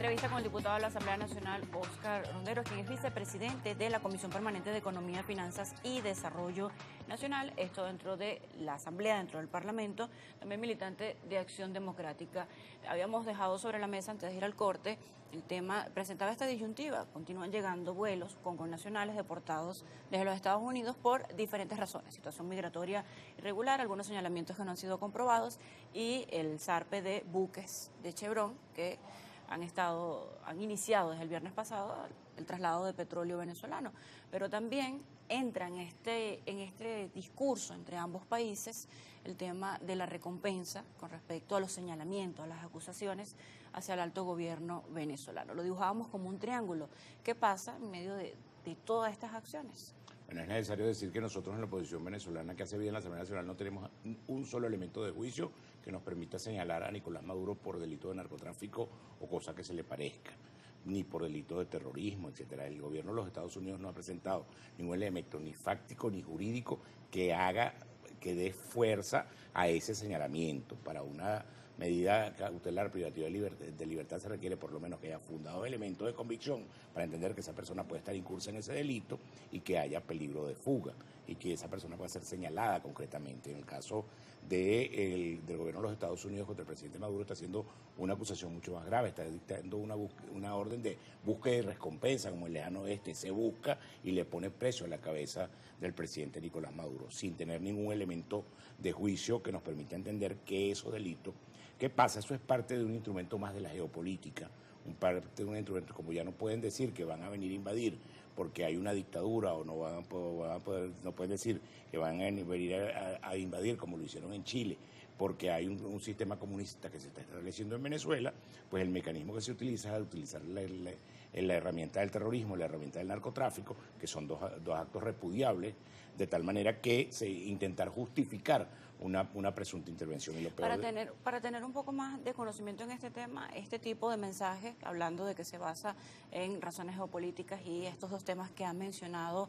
Entrevista con el diputado de la Asamblea Nacional, Óscar Rondero, quien es vicepresidente de la Comisión Permanente de Economía, Finanzas y Desarrollo Nacional, esto dentro de la Asamblea, dentro del Parlamento, también militante de Acción Democrática. Habíamos dejado sobre la mesa, antes de ir al corte, el tema, presentaba esta disyuntiva, continúan llegando vuelos con connacionales deportados desde los Estados Unidos por diferentes razones, situación migratoria irregular, algunos señalamientos que no han sido comprobados y el zarpe de buques de Chevron que han iniciado desde el viernes pasado el traslado de petróleo venezolano, pero también entra en este discurso entre ambos países el tema de la recompensa con respecto a los señalamientos, a las acusaciones hacia el alto gobierno venezolano. Lo dibujábamos como un triángulo. ¿Qué pasa en medio de todas estas acciones? Bueno, es necesario decir que nosotros en la oposición venezolana que hace bien la Asamblea Nacional no tenemos un solo elemento de juicio que nos permita señalar a Nicolás Maduro por delito de narcotráfico o cosa que se le parezca, ni por delito de terrorismo, etcétera. El gobierno de los Estados Unidos no ha presentado ningún elemento ni fáctico ni jurídico que dé fuerza a ese señalamiento. Para una medida cautelar privativa de libertad se requiere por lo menos que haya fundado elementos de convicción para entender que esa persona puede estar incursa en ese delito y que haya peligro de fuga y que esa persona pueda ser señalada concretamente. En el caso del gobierno de los Estados Unidos contra el presidente Maduro está haciendo una acusación mucho más grave, está dictando una orden de búsqueda y recompensa, como el lejano oeste se busca y le pone precio a la cabeza del presidente Nicolás Maduro, sin tener ningún elemento de juicio que nos permita entender que esos delitos. ¿Qué pasa? Eso es parte de un instrumento más de la geopolítica, parte de un instrumento, como ya no pueden decir que van a venir a invadir porque hay una dictadura o no pueden decir que van a venir a invadir como lo hicieron en Chile, porque hay un sistema comunista que se está estableciendo en Venezuela, pues el mecanismo que se utiliza es utilizar la herramienta del terrorismo, la herramienta del narcotráfico, que son dos actos repudiables, de tal manera que intentar justificar una presunta intervención. Y lo peor para tener un poco más de conocimiento en este tema, este tipo de mensajes, hablando de que se basa en razones geopolíticas y estos dos temas que han mencionado,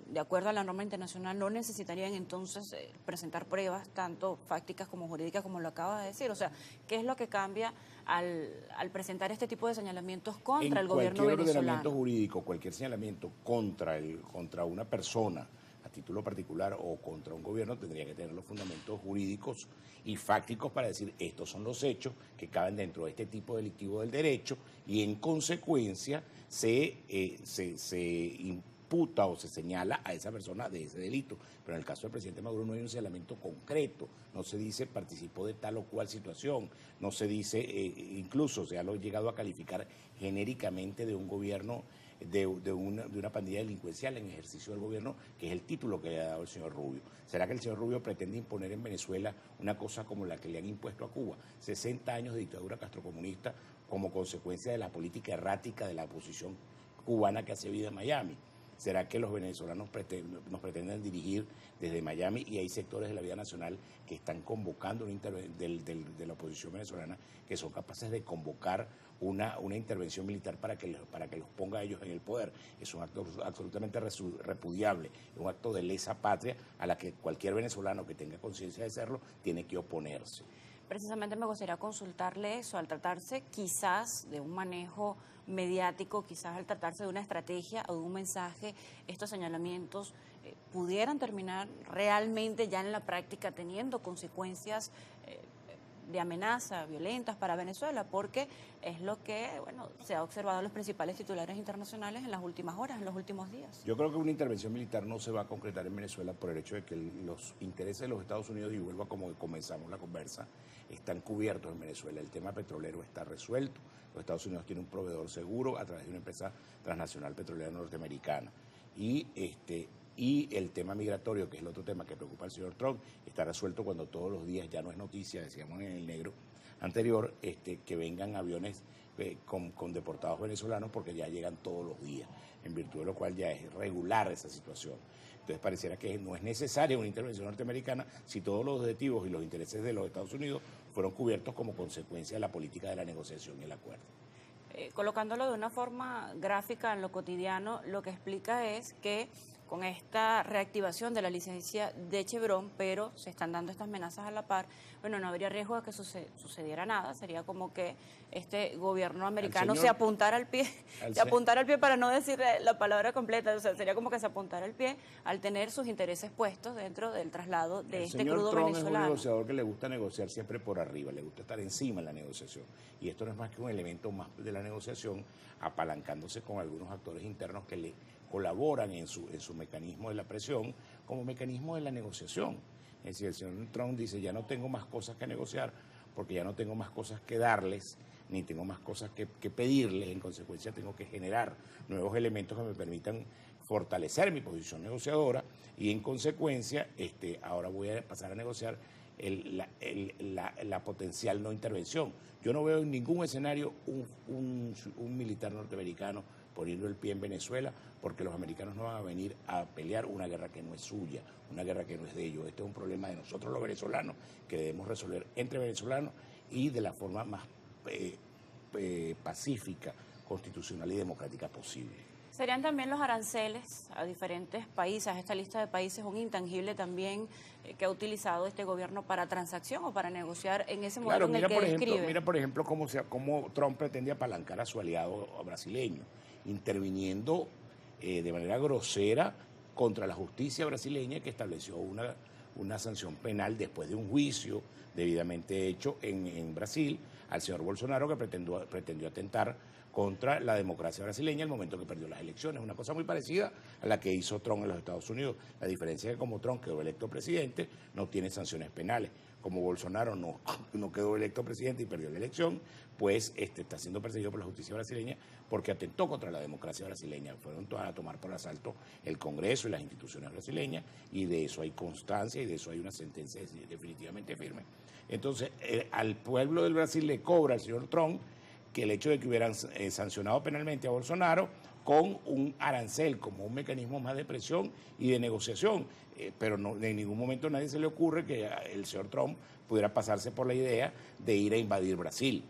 de acuerdo a la norma internacional, no necesitarían entonces presentar pruebas tanto fácticas como jurídicas, como lo acaba de decir. O sea, ¿qué es lo que cambia al presentar este tipo de señalamientos contra el gobierno venezolano? Cualquier ordenamiento jurídico, cualquier señalamiento contra una persona a título particular o contra un gobierno tendría que tener los fundamentos jurídicos y fácticos para decir estos son los hechos que caben dentro de este tipo delictivo del derecho y en consecuencia se imputa o se señala a esa persona de ese delito. Pero en el caso del presidente Maduro no hay un señalamiento concreto, no se dice participó de tal o cual situación, no se dice, incluso se ha llegado a calificar genéricamente de un gobierno, de una pandilla delincuencial en ejercicio del gobierno, que es el título que le ha dado el señor Rubio. ¿Será que el señor Rubio pretende imponer en Venezuela una cosa como la que le han impuesto a Cuba? 60 años de dictadura castrocomunista como consecuencia de la política errática de la oposición cubana que hace vida en Miami. ¿Será que los venezolanos nos pretenden dirigir desde Miami y hay sectores de la vida nacional que están convocando de la oposición venezolana que son capaces de convocar una intervención militar para que los ponga a ellos en el poder? Es un acto absolutamente repudiable, es un acto de lesa patria a la que cualquier venezolano que tenga conciencia de serlo tiene que oponerse. Precisamente me gustaría consultarle eso, al tratarse quizás de un manejo mediático, quizás al tratarse de una estrategia o de un mensaje, estos señalamientos pudieran terminar realmente ya en la práctica teniendo consecuencias de amenaza, violentas para Venezuela, porque es lo que se ha observado en los principales titulares internacionales en las últimas horas, en los últimos días. Yo creo que una intervención militar no se va a concretar en Venezuela por el hecho de que los intereses de los Estados Unidos, y vuelvo a como comenzamos la conversa, están cubiertos en Venezuela. El tema petrolero está resuelto. Los Estados Unidos tienen un proveedor seguro a través de una empresa transnacional petrolera norteamericana. Y el tema migratorio, que es el otro tema que preocupa al señor Trump, está resuelto cuando todos los días, ya no es noticia, decíamos en el negro anterior, que vengan aviones con deportados venezolanos porque ya llegan todos los días, en virtud de lo cual ya es regular esa situación. Entonces pareciera que no es necesaria una intervención norteamericana si todos los objetivos y los intereses de los Estados Unidos fueron cubiertos como consecuencia de la política de la negociación y el acuerdo. Colocándolo de una forma gráfica en lo cotidiano, lo que explica es que con esta reactivación de la licencia de Chevron, pero se están dando estas amenazas a la par, bueno, no habría riesgo de que sucediera nada, sería como que este gobierno americano se apuntara al pie, para no decir la palabra completa, o sea, sería como que se apuntara al pie al tener sus intereses puestos dentro del traslado de este crudo Trump venezolano. Es un negociador que le gusta negociar siempre por arriba, le gusta estar encima en la negociación, y esto no es más que un elemento más de la negociación, apalancándose con algunos actores internos que le colaboran en su mecanismo de la presión como mecanismo de la negociación. Es decir, el señor Trump dice, ya no tengo más cosas que negociar porque ya no tengo más cosas que darles, ni tengo más cosas que pedirles, en consecuencia tengo que generar nuevos elementos que me permitan fortalecer mi posición negociadora y en consecuencia ahora voy a pasar a negociar la potencial no intervención. Yo no veo en ningún escenario un militar norteamericano poniendo el pie en Venezuela, porque los americanos no van a venir a pelear una guerra que no es suya, una guerra que no es de ellos. Este es un problema de nosotros los venezolanos, que debemos resolver entre venezolanos y de la forma más pacífica, constitucional y democrática posible. ¿Serían también los aranceles a diferentes países, esta lista de países, un intangible también que ha utilizado este gobierno para transacción o para negociar en ese momento en el que describe? Mira, por ejemplo, cómo Trump pretende apalancar a su aliado brasileño, interviniendo de manera grosera contra la justicia brasileña, que estableció una sanción penal después de un juicio debidamente hecho en Brasil al señor Bolsonaro, que pretendió atentar contra la democracia brasileña el momento que perdió las elecciones. Una cosa muy parecida a la que hizo Trump en los Estados Unidos. La diferencia es que como Trump quedó electo presidente, no tiene sanciones penales. Como Bolsonaro no quedó electo presidente y perdió la elección, pues está siendo perseguido por la justicia brasileña porque atentó contra la democracia brasileña. Fueron a tomar por asalto el Congreso y las instituciones brasileñas, y de eso hay constancia y de eso hay una sentencia definitivamente firme. Entonces, al pueblo del Brasil le cobra al señor Trump que el hecho de que hubieran sancionado penalmente a Bolsonaro con un arancel como un mecanismo más de presión y de negociación, pero no, en ningún momento a nadie se le ocurre que el señor Trump pudiera pasarse por la idea de ir a invadir Brasil.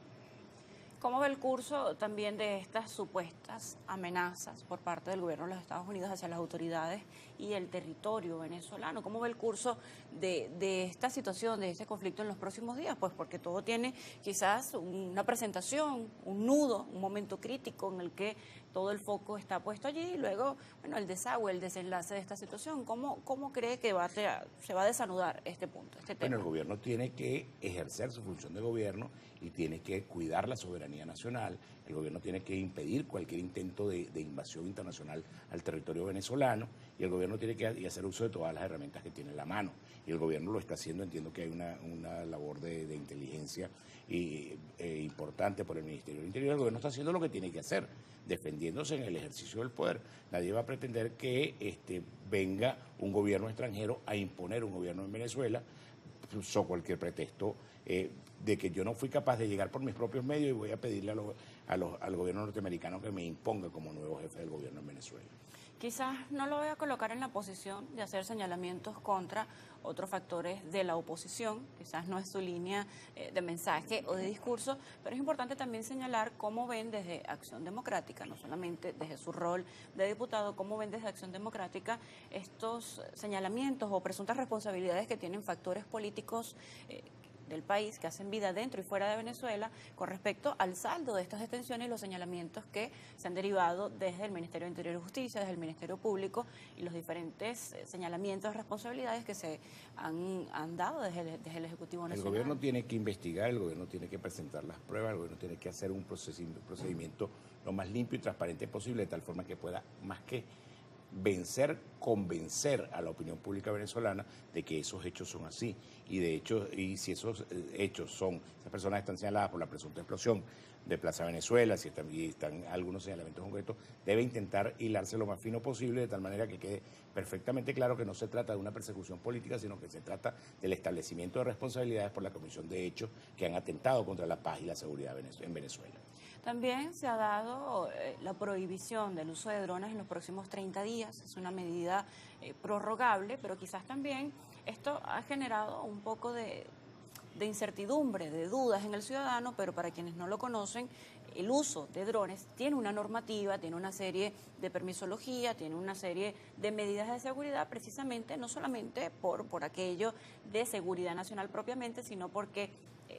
¿Cómo ve el curso también de estas supuestas amenazas por parte del gobierno de los Estados Unidos hacia las autoridades y el territorio venezolano? ¿Cómo ve el curso de esta situación, de este conflicto en los próximos días? Pues porque todo tiene quizás una presentación, un nudo, un momento crítico en el que todo el foco está puesto allí y luego, bueno, el desagüe, el desenlace de esta situación. ¿Cómo cree que se va a desanudar este punto, este tema? Bueno, el gobierno tiene que ejercer su función de gobierno y tiene que cuidar la soberanía nacional. El gobierno tiene que impedir cualquier intento de invasión internacional al territorio venezolano, y el gobierno tiene que hacer uso de todas las herramientas que tiene en la mano. Y el gobierno lo está haciendo. Entiendo que hay una labor de inteligencia importante por el Ministerio del Interior. El gobierno está haciendo lo que tiene que hacer, defendiéndose en el ejercicio del poder. Nadie va a pretender que venga un gobierno extranjero a imponer un gobierno en Venezuela, so cualquier pretexto de que yo no fui capaz de llegar por mis propios medios y voy a pedirle al gobierno norteamericano que me imponga como nuevo jefe del gobierno en Venezuela. Quizás no lo voy a colocar en la posición de hacer señalamientos contra otros factores de la oposición, quizás no es su línea de mensaje o de discurso, pero es importante también señalar cómo ven desde Acción Democrática, no solamente desde su rol de diputado, cómo ven desde Acción Democrática estos señalamientos o presuntas responsabilidades que tienen factores políticos del país que hacen vida dentro y fuera de Venezuela con respecto al saldo de estas detenciones y los señalamientos que se han derivado desde el Ministerio de Interior y Justicia, desde el Ministerio Público y los diferentes señalamientos, responsabilidades que se han dado desde el Ejecutivo Nacional. El gobierno tiene que investigar, el gobierno tiene que presentar las pruebas, el gobierno tiene que hacer un procedimiento lo más limpio y transparente posible, de tal forma que pueda, más que convencer a la opinión pública venezolana de que esos hechos son así. Y de hecho, y si esos hechos son, esas personas están señaladas por la presunta explosión de Plaza Venezuela, si están algunos señalamientos concretos, debe intentar hilarse lo más fino posible, de tal manera que quede perfectamente claro que no se trata de una persecución política, sino que se trata del establecimiento de responsabilidades por la comisión de hechos que han atentado contra la paz y la seguridad en Venezuela. También se ha dado la prohibición del uso de drones en los próximos 30 días. Es una medida prorrogable, pero quizás también esto ha generado un poco de incertidumbre, de dudas en el ciudadano, pero para quienes no lo conocen, el uso de drones tiene una normativa, tiene una serie de permisología, tiene una serie de medidas de seguridad, precisamente no solamente por aquello de seguridad nacional propiamente, sino porque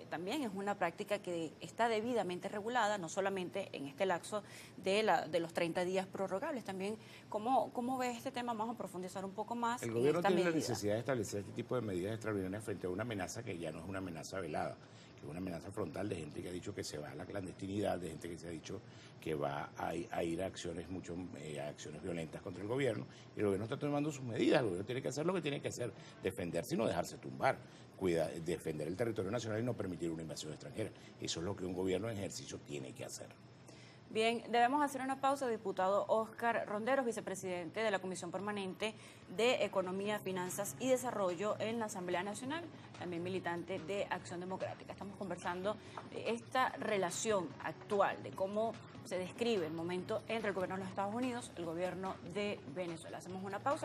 también es una práctica que está debidamente regulada, no solamente en este lapso de los 30 días prorrogables. También, ¿cómo ve este tema? Vamos a profundizar un poco más. El gobierno tiene la necesidad de establecer este tipo de medidas extraordinarias frente a una amenaza que ya no es una amenaza velada, que es una amenaza frontal de gente que ha dicho que se va a la clandestinidad, de gente que se ha dicho que va a ir a acciones a acciones violentas contra el gobierno, y el gobierno está tomando sus medidas. El gobierno tiene que hacer lo que tiene que hacer, defenderse y no dejarse tumbar, defender el territorio nacional y no permitir una invasión extranjera. Eso es lo que un gobierno en ejercicio tiene que hacer. Bien, debemos hacer una pausa. Diputado Óscar Ronderos, vicepresidente de la Comisión Permanente de Economía, Finanzas y Desarrollo en la Asamblea Nacional, también militante de Acción Democrática. Estamos conversando de esta relación actual, de cómo se describe el momento entre el gobierno de los Estados Unidos y el gobierno de Venezuela. Hacemos una pausa.